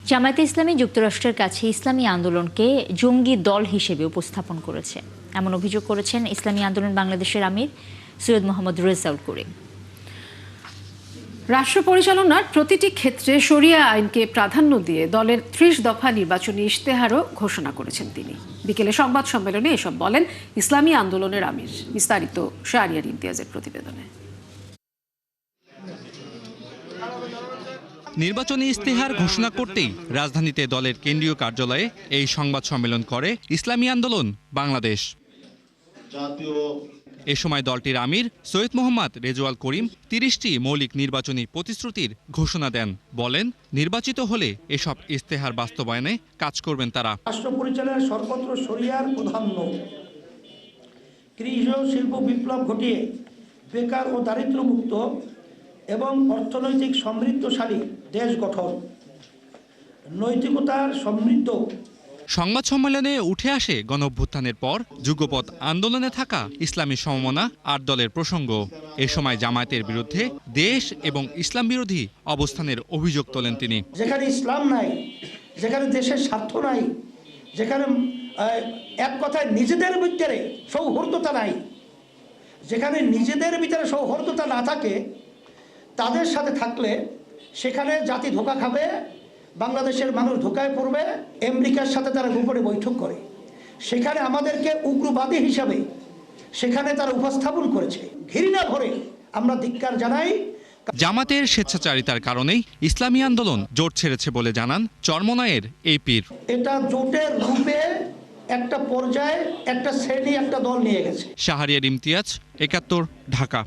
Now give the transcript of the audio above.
জামায়াতে ইসলামী যুক্তরাষ্ট্রের কাছে ইসলামী আন্দোলনকে জঙ্গি দল হিসেবে উপস্থাপন করেছে, এমন অভিযোগ করেছেন ইসলামী আন্দোলন বাংলাদেশের আমির সৈয়দ মোহাম্মদ রেজাউল করিম। রাষ্ট্র পরিচালনার প্রতিটি ক্ষেত্রে শরিয়া আইনকে প্রাধান্য দিয়ে দলের ৩০ দফা নির্বাচনী ইশতেহারও ঘোষণা করেছেন তিনি। বিকেলে সংবাদ সম্মেলনে এসব বলেন ইসলামী আন্দোলনের আমির। বিস্তারিত শাহরিয়ার ইমতিয়াজের প্রতিবেদনে। নির্বাচনী ইশতেহার ঘোষণা করতেই রাজধানীতে দলের কেন্দ্রীয় কার্যালয়ে এই সংবাদ সম্মেলন করে ইসলামী আন্দোলন বাংলাদেশ। এ সময় দলটির আমির সৈয়দ মোহাম্মদ রেজাউল করিম ৩০টি মৌলিক নির্বাচনী প্রতিশ্রুতির ঘোষণা দেন। বলেন, নির্বাচিত হলে এসব ইশতেহার বাস্তবায়নে কাজ করবেন তারা। রাষ্ট্র পরিচালনার সর্বত্র শরিয়ার প্রাধান্য, কৃষি ও শিল্প বিপ্লব ঘটিয়ে বেকার ও দারিদ্র্যমুক্ত এবং অর্থনৈতিক সমৃদ্ধশালী দেশ গঠন, নৈতিকতার সমৃদ্ধ। সংবাদ সম্মেলনে উঠে আসে গণঅভ্যুত্থানের পর যুগপৎ আন্দোলনে থাকা ইসলামী সমমনা ৮ দলের প্রসঙ্গ। এ সময় জামায়াতের বিরুদ্ধে দেশ এবং ইসলাম বিরোধী অবস্থানের অভিযোগ তোলেন তিনি। যেখানে ইসলাম নাই, যেখানে দেশের স্বার্থ নাই, যেখানে এক কথায় নিজেদের ভিতরে সৌহার্দ্যতা নাই, যেখানে নিজেদের ভিতরে সৌহার্দ্যতা না থাকে, তাদের সাথে থাকলে সেখানে জাতি ধোঁকা খাবে, বাংলাদেশের মানুষ ধোঁকায় পড়বে। আমেরিকার সাথে তারা গোপনে বৈঠক করে, সেখানে আমাদেরকে উগ্রবাদী হিসাবে সেখানে তারা উপস্থাপন করেছে। ঘৃণা ভরে আমরা ধিক্কার জানাই। জামাতের স্বেচ্ছাচারিতার কারণেই ইসলামী আন্দোলন জোট ছেড়েছে বলে জানান চরমনায়ের এই পীর। এটা জোটের রূপে একটা পর্যায়ে একটা শ্রেণী একটা দল নিয়ে গেছে। শাহরিয়ার ইমতিয়াজ, ৭১, ঢাকা।